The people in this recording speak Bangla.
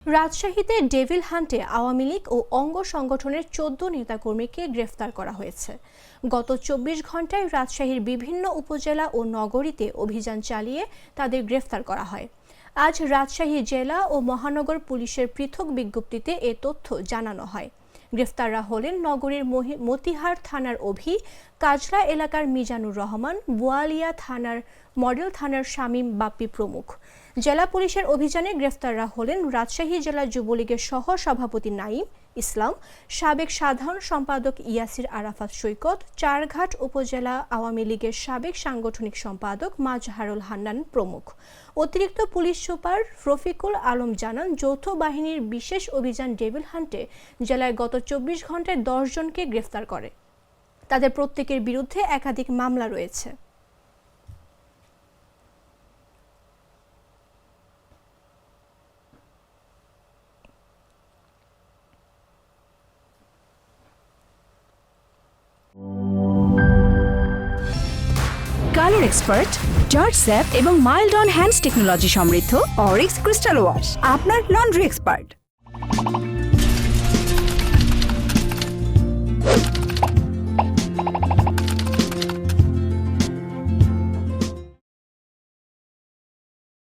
রাজশাহীতে ডেভিল হান্টে আওয়ামী লীগ ও অঙ্গ সংগঠনের ১৪ নেতাকর্মীকে গ্রেফতার করা হয়েছে। গত ২৪ ঘণ্টায় রাজশাহীর বিভিন্ন উপজেলা ও নগরীতে অভিযান চালিয়ে তাদের গ্রেফতার করা হয়। আজ রাজশাহী জেলা ও মহানগর পুলিশের পৃথক বিজ্ঞপ্তিতে এ তথ্য জানানো হয়। গ্রেফতাররা হলেন নগরীর মতিহার থানার অভি, কাজলা এলাকার মিজানুর রহমান, বোয়ালিয়া থানার মডেল থানার শামীম বাপ্পি প্রমুখ। জেলা পুলিশের অভিযানে গ্রেফতাররা হলেন রাজশাহী জেলা যুবলীগের সহ সভাপতি নাঈম ইসলাম, সাবেক সাধারণ সম্পাদক ইয়াসির আরাফাত সৈকত, চারঘাট উপজেলা আওয়ামী লীগের সাবেক সাংগঠনিক সম্পাদক মাজহারুল হান্নান প্রমুখ। অতিরিক্ত পুলিশ সুপার রফিকুল আলম জানান, যৌথ বাহিনীর বিশেষ অভিযান ডেভিল হান্টে জেলায় গত ২৪ ঘণ্টায় ১০ জনকে গ্রেফতার করে। তাদের প্রত্যেকের বিরুদ্ধে একাধিক মামলা রয়েছে। কালার এক্সপার্ট, জর্জ স্যাপ এবং মাইল্ড অন হ্যান্ডস টেকনোলজি সমৃদ্ধ অরিক্স ক্রিস্টাল ওয়াশ আপনার লন্ড্রি এক্সপার্ট।